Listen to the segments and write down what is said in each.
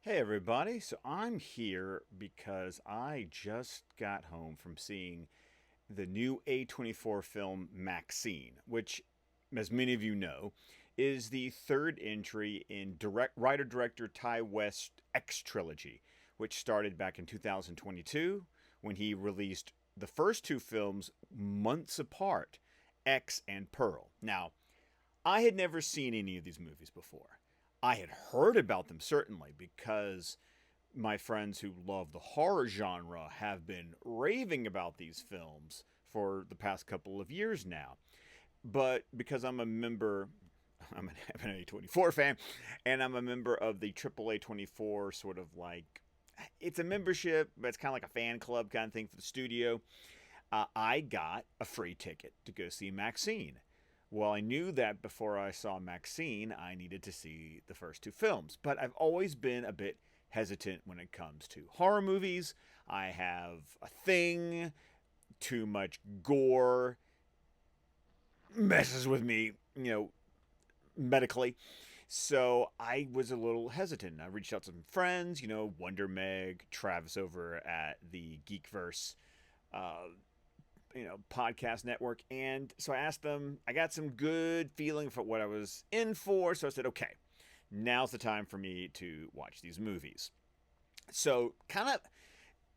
Hey everybody, so I'm here because I just got home from seeing the new A24 film MaXXXine, which, as many of you know, is the third entry in writer-director Ty West's X Trilogy, which started back in 2022 when he released the first two films months apart, X and Pearl. Now, I had never seen any of these movies before. I had heard about them certainly because my friends who love the horror genre have been raving about these films for the past couple of years now. But because I'm a member, I'm an A24 fan, and I'm a member of the Triple A24 sort of like, it's a membership, but it's kind of like a fan club kind of thing for the studio. I got a free ticket to go see MaXXXine. Well, I knew that before I saw MaXXXine, I needed to see the first two films, but I've always been a bit hesitant when it comes to horror movies. I have a thing, too much gore messes with me, medically. So I was a little hesitant. I reached out to some friends, Wonder Meg, Travis over at the Geekverse uh, podcast network. And so I asked them, I got some good feeling for what I was in for. So I said, okay, now's the time for me to watch these movies. So, kind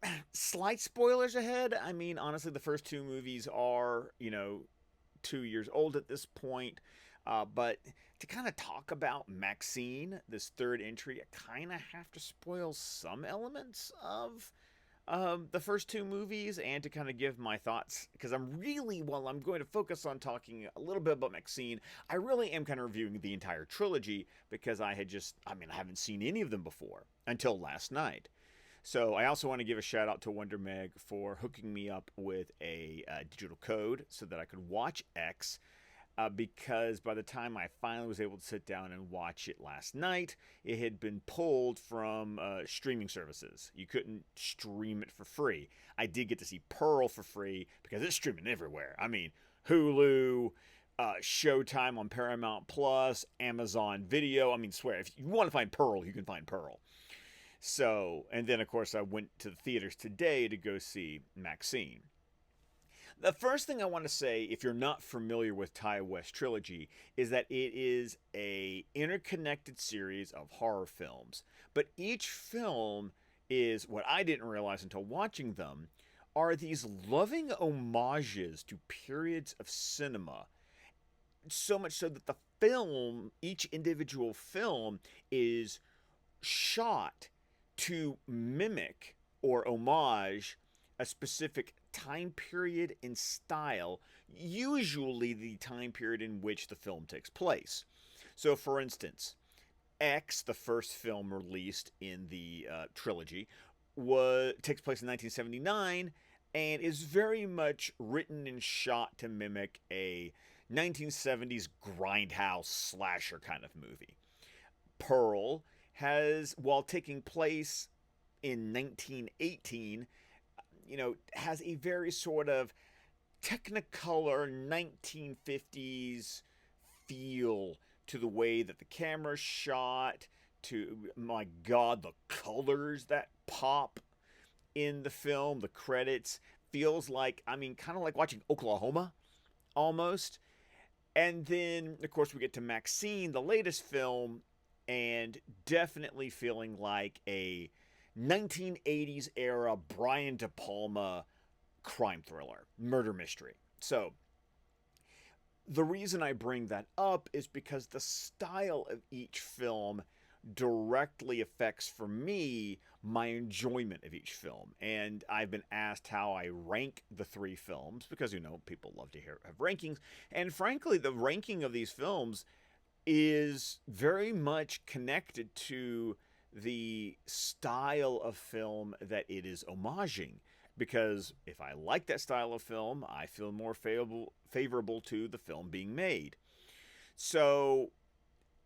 of slight spoilers ahead. I mean, honestly, the first two movies are, 2 years old at this point. But to kind of talk about MaXXXine, this third entry, I kind of have to spoil some elements of the first two movies and to kind of give my thoughts because while I'm going to focus on talking a little bit about MaXXXine, I really am kind of reviewing the entire trilogy because I haven't seen any of them before until last night. So I also want to give a shout out to Wonder Meg for hooking me up with a digital code so that I could watch X because by the time I finally was able to sit down and watch it last night, it had been pulled from streaming services. You couldn't stream it for free. I did get to see Pearl for free because it's streaming everywhere. I mean, Hulu, Showtime on Paramount Plus, Amazon Video. I mean, swear, if you want to find Pearl, you can find Pearl. So, and then of course I went to the theaters today to go see MaXXXine. The first thing I want to say, if you're not familiar with Ty West trilogy, is that it is a interconnected series of horror films. But each film is what I didn't realize until watching them are these loving homages to periods of cinema. So much so that the film, each individual film, is shot to mimic or homage a specific time period and style, usually the time period in which the film takes place. So, for instance, X, the first film released in the trilogy, takes place in 1979 and is very much written and shot to mimic a 1970s grindhouse slasher kind of movie. Pearl while taking place in 1918, has a very sort of technicolor 1950s feel to the way that the camera's shot, to my god, the colors that pop in the film, the credits feels like, kind of like watching Oklahoma almost. And then, of course, we get to MaXXXine, the latest film, and definitely feeling like a 1980s era Brian De Palma crime thriller, murder mystery. So, the reason I bring that up is because the style of each film directly affects for me my enjoyment of each film. And I've been asked how I rank the three films because people love to have rankings. And frankly, the ranking of these films is very much connected to the style of film that it is homaging. Because if I like that style of film, I feel more favorable to the film being made. So,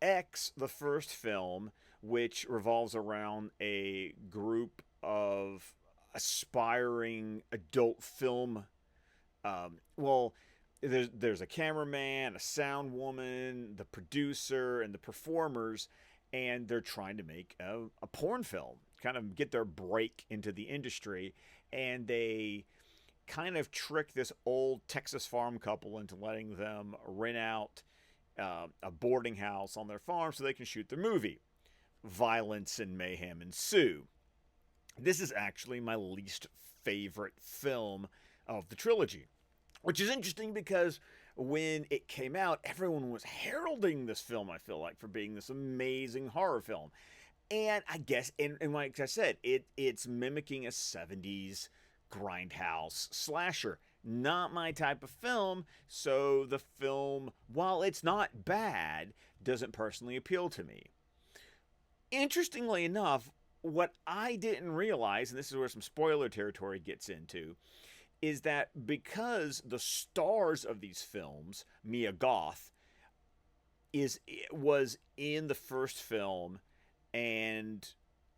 X, the first film, which revolves around a group of aspiring adult film, well, there's a cameraman, a sound woman, the producer, and the performers, and they're trying to make a porn film, kind of get their break into the industry, and they kind of trick this old Texas farm couple into letting them rent out a boarding house on their farm so they can shoot their movie. Violence and mayhem ensue. This is actually my least favorite film of the trilogy, which is interesting because when it came out, everyone was heralding this film, I feel like, for being this amazing horror film. And I guess, and like I said, it's mimicking a 70s grindhouse slasher. Not my type of film, so the film, while it's not bad, doesn't personally appeal to me. Interestingly enough, what I didn't realize, and this is where some spoiler territory gets into, is that because the stars of these films, Mia Goth, was in the first film and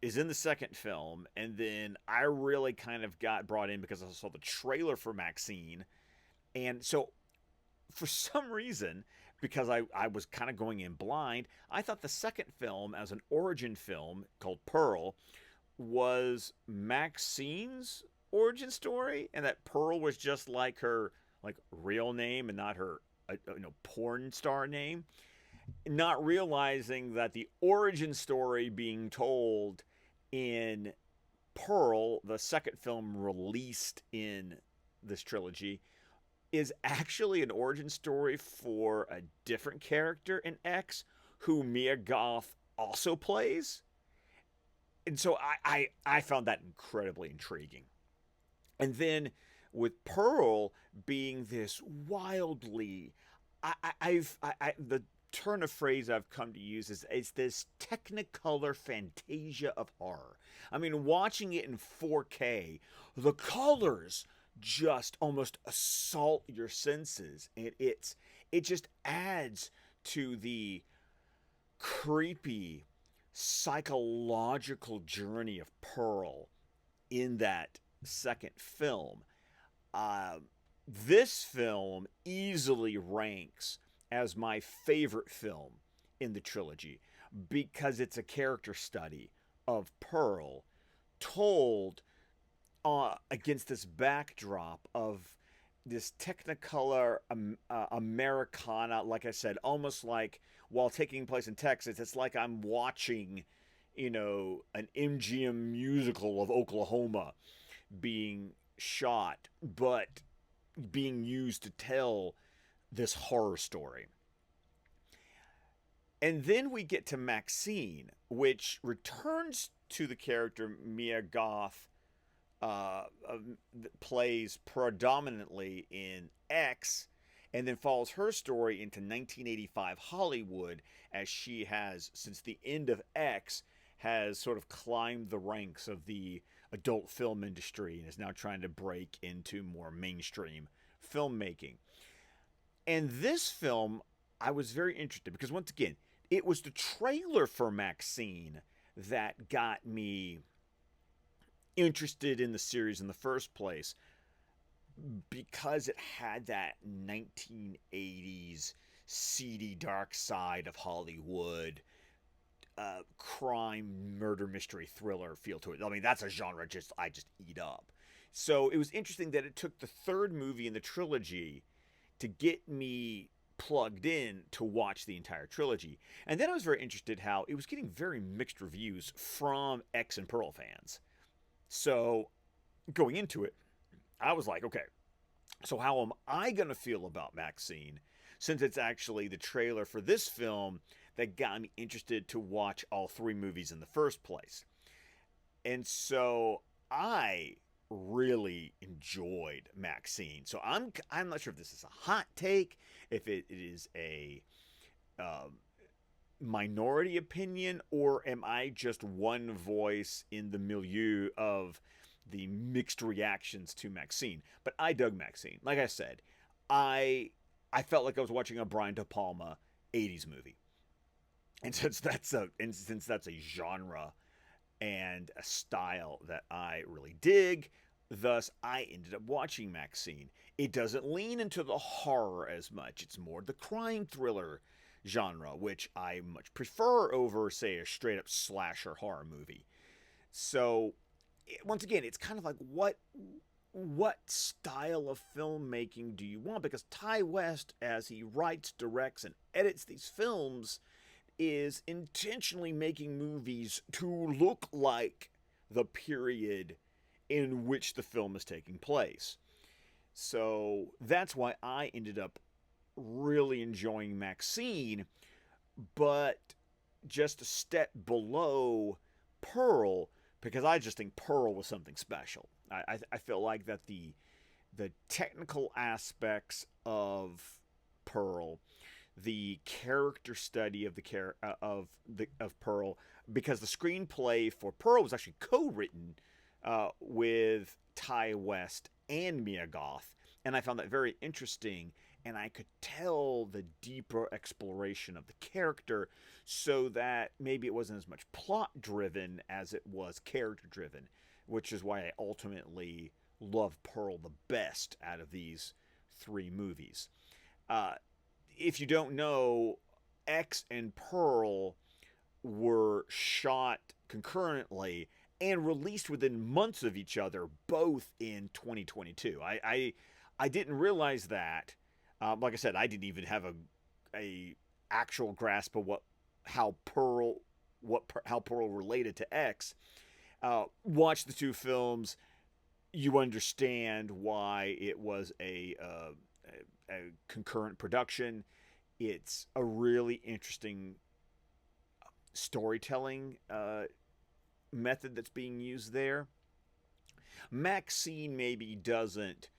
is in the second film, and then I really kind of got brought in because I saw the trailer for MaXXXine, and so for some reason, because I was kind of going in blind, I thought the second film, as an origin film called Pearl, was MaXXXine's origin story, and that Pearl was just like her real name and not her porn star name, not realizing that the origin story being told in Pearl, the second film released in this trilogy, is actually an origin story for a different character in X who Mia Goth also plays. And so I found that incredibly intriguing. And then with Pearl being this wildly, the turn of phrase I've come to use is this technicolor fantasia of horror. I mean, watching it in 4K, the colors just almost assault your senses, and it just adds to the creepy psychological journey of Pearl in that second film. This film easily ranks as my favorite film in the trilogy because it's a character study of Pearl told against this backdrop of this Technicolor Americana, like I said, almost like while taking place in Texas, it's like I'm watching, an MGM musical of Oklahoma being shot, but being used to tell this horror story. And then we get to MaXXXine, which returns to the character Mia Goth plays predominantly in X, and then follows her story into 1985 Hollywood, as she has, since the end of X, has sort of climbed the ranks of the adult film industry and is now trying to break into more mainstream filmmaking. And this film, I was very interested because, once again, it was the trailer for MaXXXine that got me interested in the series in the first place, because it had that 1980s seedy dark side of Hollywood crime, murder, mystery, thriller feel to it. I mean, that's a genre I just eat up. So it was interesting that it took the third movie in the trilogy to get me plugged in to watch the entire trilogy. And then I was very interested how it was getting very mixed reviews from X and Pearl fans. So going into it, I was like, okay, so how am I going to feel about MaXXXine, since it's actually the trailer for this film that got me interested to watch all three movies in the first place. And so I really enjoyed MaXXXine. So I'm not sure if this is a hot take, if it is a minority opinion, or am I just one voice in the milieu of the mixed reactions to MaXXXine? But I dug MaXXXine. Like I said, I felt like I was watching a Brian De Palma 80s movie. And since that's a genre and a style that I really dig, thus I ended up watching MaXXXine. It doesn't lean into the horror as much. It's more the crime thriller genre, which I much prefer over, say, a straight up slasher horror movie. So, once again, it's kind of like what style of filmmaking do you want? Because Ty West, as he writes, directs, and edits these films, is intentionally making movies to look like the period in which the film is taking place. So that's why I ended up really enjoying MaXXXine, but just a step below Pearl, because I just think Pearl was something special. I feel like that the technical aspects of Pearl, the character study of of Pearl, because the screenplay for Pearl was actually co-written with Ty West and Mia Goth, and I found that very interesting. And I could tell the deeper exploration of the character, so that maybe it wasn't as much plot driven as it was character driven, which is why I ultimately love Pearl the best out of these three movies. If you don't know, X and Pearl were shot concurrently and released within months of each other, both in 2022. I didn't realize that. Like I said, I didn't even have a actual grasp of how Pearl related to X. Watch the two films, you understand why it was a concurrent production. It's a really interesting storytelling method that's being used there. MaXXXine maybe doesn't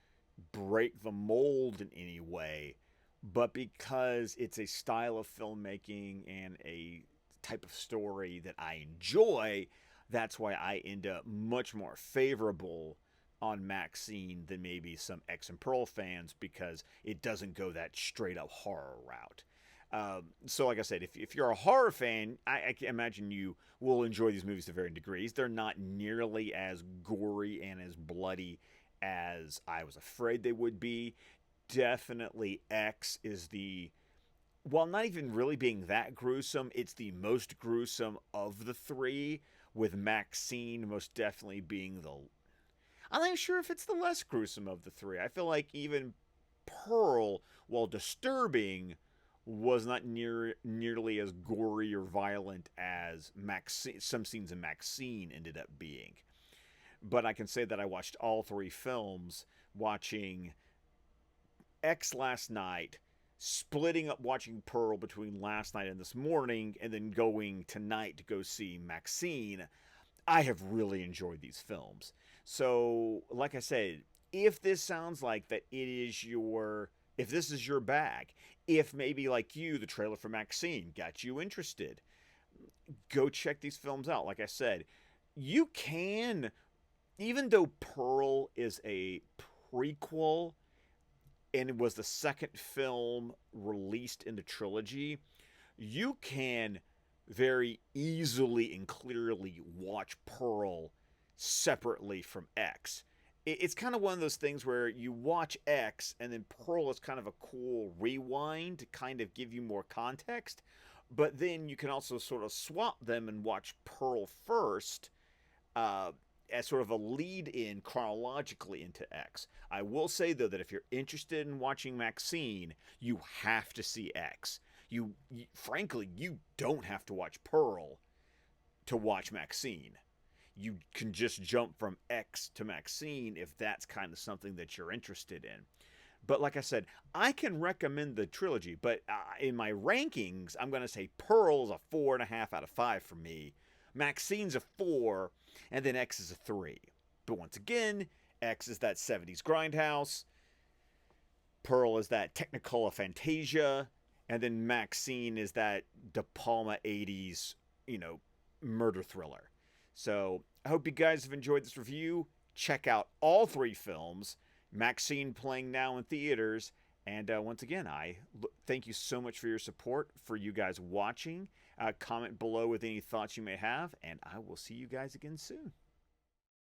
break the mold in any way, but because it's a style of filmmaking and a type of story that I enjoy, that's why I end up much more favorable on MaXXXine than maybe some X and Pearl fans, because it doesn't go that straight up horror route. So like I said, if you're a horror fan, I can imagine you will enjoy these movies to varying degrees. They're not nearly as gory and as bloody as I was afraid they would be. Definitely X is while not even really being that gruesome, it's the most gruesome of the three, with MaXXXine most definitely being I'm not even sure if it's the less gruesome of the three. I feel like even Pearl, while disturbing, was not nearly as gory or violent as some scenes in MaXXXine ended up being. But I can say that I watched all three films, watching X last night, splitting up watching Pearl between last night and this morning, and then going tonight to go see MaXXXine. I have really enjoyed these films. So, like I said, if this sounds like that if this is your bag, if maybe like you, the trailer for MaXXXine got you interested, go check these films out. Like I said, you can, even though Pearl is a prequel and it was the second film released in the trilogy, you can very easily and clearly watch Pearl separately from X. It's kind of one of those things where you watch X and then Pearl is kind of a cool rewind to kind of give you more context, but then you can also sort of swap them and watch Pearl first, as sort of a lead-in chronologically into X. I will say, though, that if you're interested in watching MaXXXine, you have to see X. Frankly, you don't have to watch Pearl to watch MaXXXine. You can just jump from X to MaXXXine if that's kind of something that you're interested in. But like I said, I can recommend the trilogy, but in my rankings, I'm going to say Pearl is a 4.5 out of 5 for me. MaXXXine's a 4, and then X is a 3. But once again, X is that 70s grindhouse, Pearl is that Technicolor Fantasia, and then MaXXXine is that De Palma 80s, murder thriller. So I hope you guys have enjoyed this review. Check out all three films. MaXXXine playing now in theaters. And once again, I thank you so much for your support, for you guys watching. Comment below with any thoughts you may have, and I will see you guys again soon.